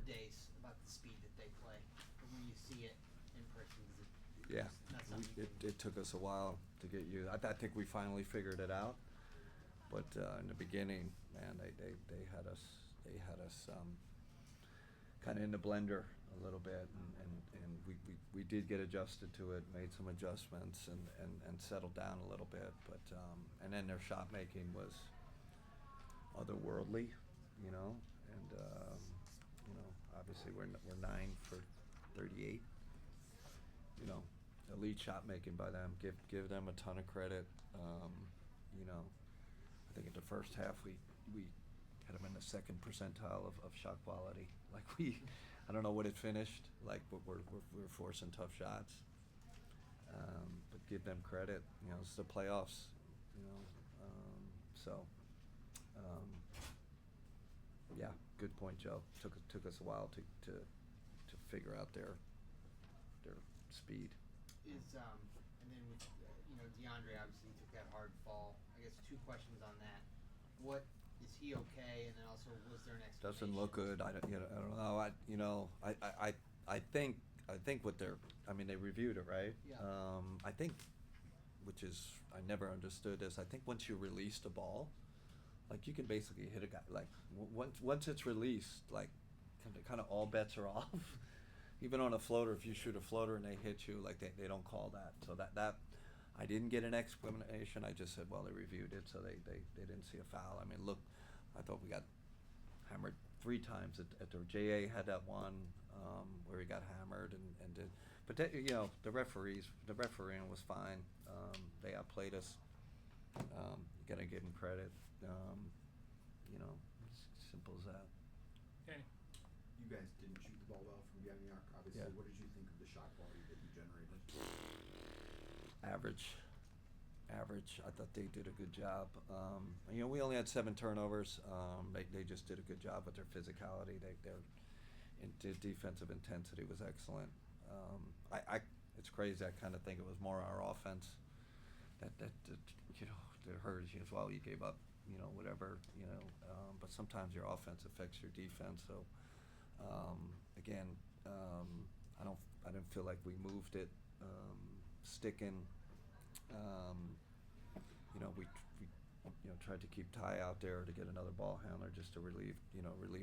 days about the speed that they play. But when you see it in person, is it Yeah, not something you can... it took us a while to get used. I think we finally figured it out, but in the beginning, man, they had us kind of in the blender a little bit, and we did get adjusted to it, made some adjustments, and settled down a little bit. But and then their shot making was otherworldly, you know, and obviously we're 9 for 38, you know, elite shot making by them. Give them a ton of credit. You know, I think in the first half we had them in the second percentile of shot quality. Like I don't know what it finished. Like, but we're forcing tough shots. But give them credit. You know, it's the playoffs. You know, so. Yeah, good point, Joe. Took us a while to figure out their speed. Is and then with DeAndre obviously took that hard fall. I guess 2 questions on that. What is he okay? And then also, was there an expectation? Doesn't look good. I don't know. I think what they're. I mean, they reviewed it, right? Yeah. I think, which is I never understood this. I think once you release the ball, like you can basically hit a guy. Like once it's released, like kind of all bets are off. Even on a floater, if you shoot a floater and they hit you, like they don't call that. So that I didn't get an explanation. I just said, well, they reviewed it, so they didn't see a foul. I mean, look, I thought we got hammered 3 times at the JA had that one where he got hammered and did. But the refereeing was fine. They outplayed us. You gotta give them credit. It's simple as that. Okay. You guys didn't shoot the ball well from behind the arc, obviously. Yeah. What did you think of the shot quality that you generated? Average. I thought they did a good job. We only had 7 turnovers. They just did a good job with their physicality. Their defensive intensity was excellent. It's crazy. I kind of think it was more our offense that hurt us as well. You gave up, whatever, but sometimes your offense affects your defense. So again, I didn't feel like we moved it, sticking. We tried to keep Ty out there to get another ball handler just to relieve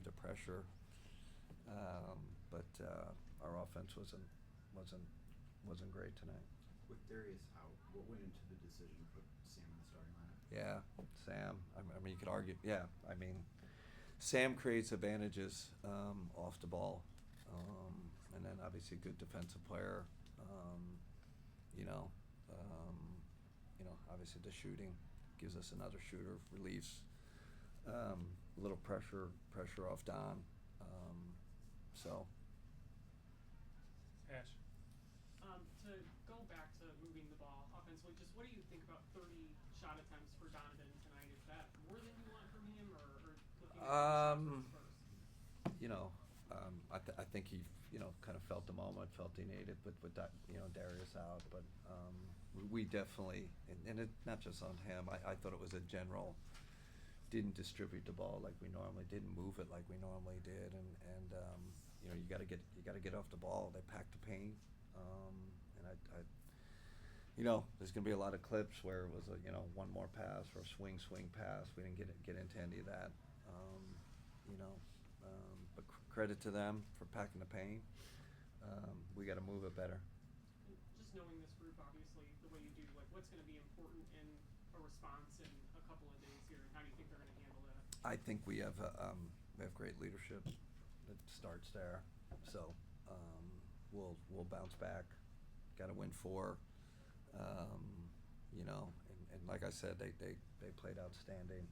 the pressure. But our offense wasn't great tonight. With Darius out, what went into the decision to put Sam in the starting lineup? Yeah, Sam. I mean, you could argue. Yeah, I mean, Sam creates advantages off the ball, and then obviously good defensive player. Obviously the shooting gives us another shooter, relieves a little pressure off Don. So. Ash. To go back to moving the ball offensively, just what do you think about 30 shot attempts for Donovan tonight? Is that more than you want from him, or looking at first? I think he, kind of felt the moment, felt he needed with that, Darius out. But we definitely, and it not just on him. I thought it was a general. Didn't distribute the ball like we normally, didn't move it like we normally did, and you got to get off the ball. They packed the paint, and I there's going to be a lot of clips where it was a one more pass or a swing pass. We didn't get into any of that, but credit to them for packing the paint. We got to move it better. Just knowing this group, obviously, the way you do, like what's going to be important in a response in a couple of days here, and how do you think they're going to handle that? I think we have great leadership that starts there, so we'll bounce back. Got to win 4, and like I said, they played outstanding.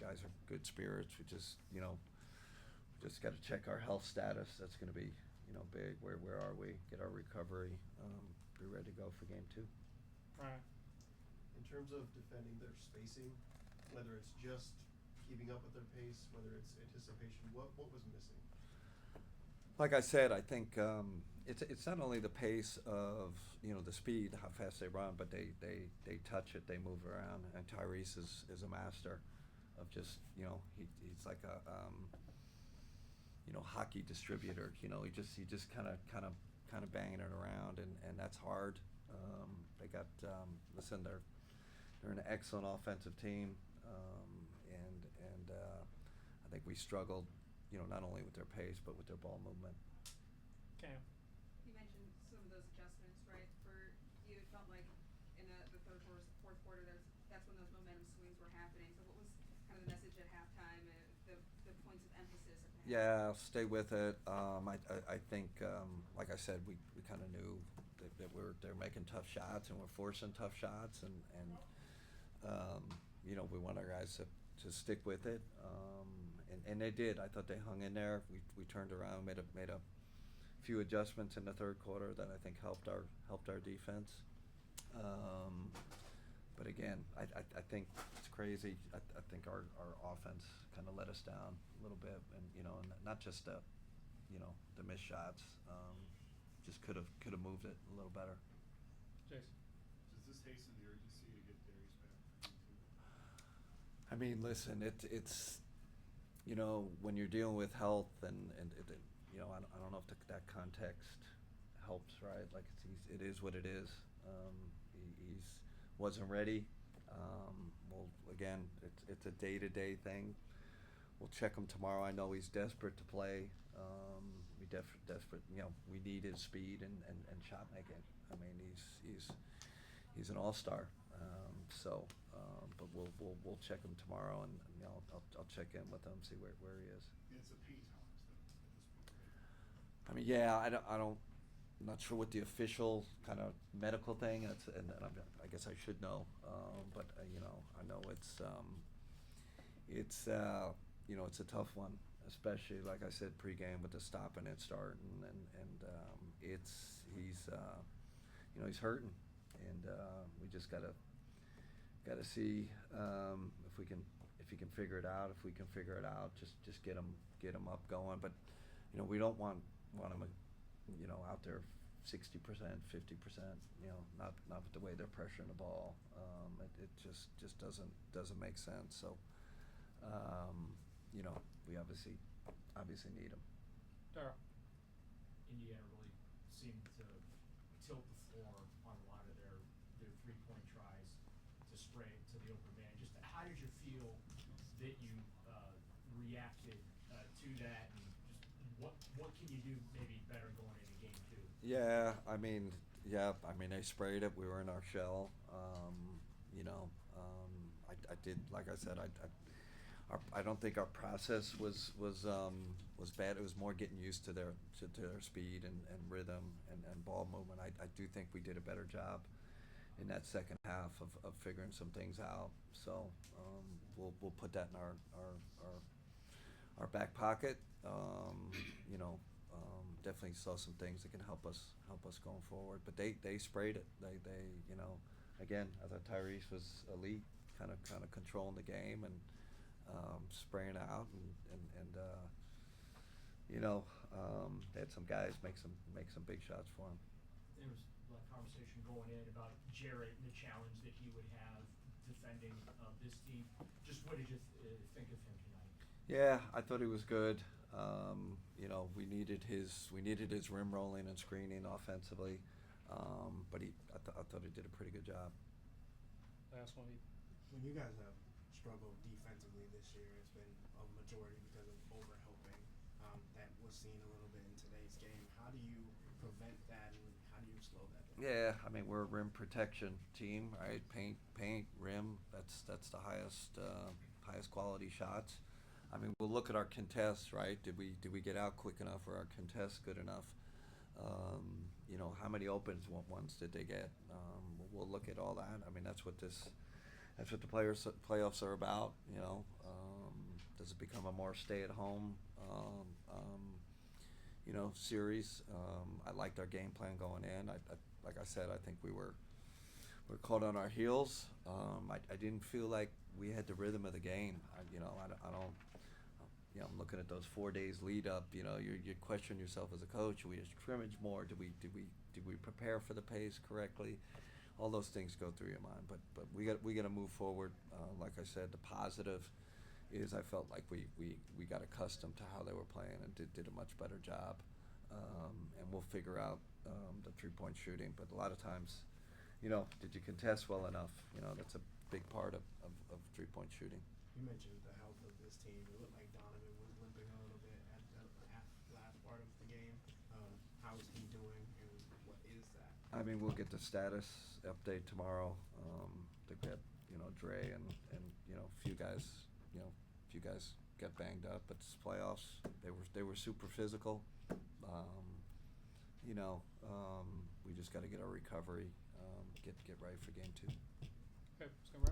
Guys are good spirits. We just got to check our health status. That's going to be big. Where are we? Get our recovery. Be ready to go for game 2. Right. In terms of defending their spacing, whether it's just keeping up with their pace, whether it's anticipation, what was missing? Like I said, I think it's not only the pace of the speed, how fast they run, but they touch it, they move around, and Tyrese is a master of just he's like a hockey distributor. He just kind of banging it around, and that's hard. They got listen, they're an excellent offensive team, and I think we struggled, not only with their pace but with their ball movement. Cam. You mentioned some of those adjustments, right? For you, it felt like in the third quarter, fourth quarter, that's when those momentum swings were happening. So what was kind of the message at halftime, the points of emphasis at the halftime? Yeah, stay with it. I think, like I said, we kind of knew that they're making tough shots and we're forcing tough shots, and we want our guys to stick with it, and they did. I thought they hung in there. We turned around, made a few adjustments in the third quarter that I think helped our defense. But again, I think it's crazy. I think our offense kind of let us down a little bit, and and not just the missed shots. Just could have moved it a little better. Jason. Does this hasten the urgency to get Darius back? I mean, listen, it's when you're dealing with health and I don't know if that context helps, right? Like it is what it is. He's wasn't ready. Well, again, it's a day-to-day thing. We'll check him tomorrow. I know he's desperate to play. We desperate. We need his speed and shot making. I mean, he's an all-star. But we'll check him tomorrow, and I'll check in with him, see where he is. It's a pain tolerance though, at this point, right? I mean, yeah, I'm not sure what the official kind of medical thing. I guess I should know, but I know it's a tough one, especially like I said pregame with the stopping and starting, and he's hurting, and we just gotta see if he can figure it out. If we can figure it out, just get him up going. But we don't want him out there 60%, 50%. Not with the way they're pressuring the ball. It just doesn't make sense. So we obviously need him. Darryl. Indiana really seemed to tilt the floor on a lot of their 3-point tries to spray it to the open man. Just how did you feel that you reacted to that, and just what can you do maybe better going into game 2? Yeah, I mean, they sprayed it. We were in our shell. I did, like I said, I don't think our process was bad. It was more getting used to their speed and rhythm and ball movement. I do think we did a better job in that second half of figuring some things out. So we'll put that in our back pocket. Definitely saw some things that can help us going forward. But they sprayed it. They again, I thought Tyrese was elite, kind of controlling the game and spraying out, and they had some guys make some big shots for him. There was a lot of conversation going in about Jarrett and the challenge that he would have defending this team. Just what did you think of him tonight? Yeah, I thought he was good. We needed his rim rolling and screening offensively, but I thought he did a pretty good job. Last one. When you guys have struggled defensively this year, it's been a majority because of overhelping. That was seen a little bit in today's game. How do you prevent that, and how do you slow that down? Yeah, I mean, we're a rim protection team, right? Paint, rim. That's the highest quality shots. I mean, we'll look at our contests, right? Did we get out quick enough? Were our contests good enough? How many opens ones did they get? We'll look at all that. I mean, that's what the playoffs are about. Does it become a more stay-at-home series? I liked our game plan going in. Like I said, I think we're caught on our heels. I didn't feel like we had the rhythm of the game. I don't. I'm looking at those 4 days lead up. You question yourself as a coach. Should we scrimmage more? Did we prepare for the pace correctly? All those things go through your mind. But we got to move forward. Like I said, the positive is I felt like we got accustomed to how they were playing and did a much better job. And we'll figure out the 3-point shooting. But a lot of times, did you contest well enough? That's a big part of 3-point shooting. You mentioned the health of this team. It looked like Donovan was limping a little bit at the last part of the game. How is he doing, and what is that? I mean, we'll get the status update tomorrow. I think we had, Dre and a few guys, got banged up, but it's playoffs. They were super physical. We just got to get our recovery, get right for game 2. Okay, just gonna wrap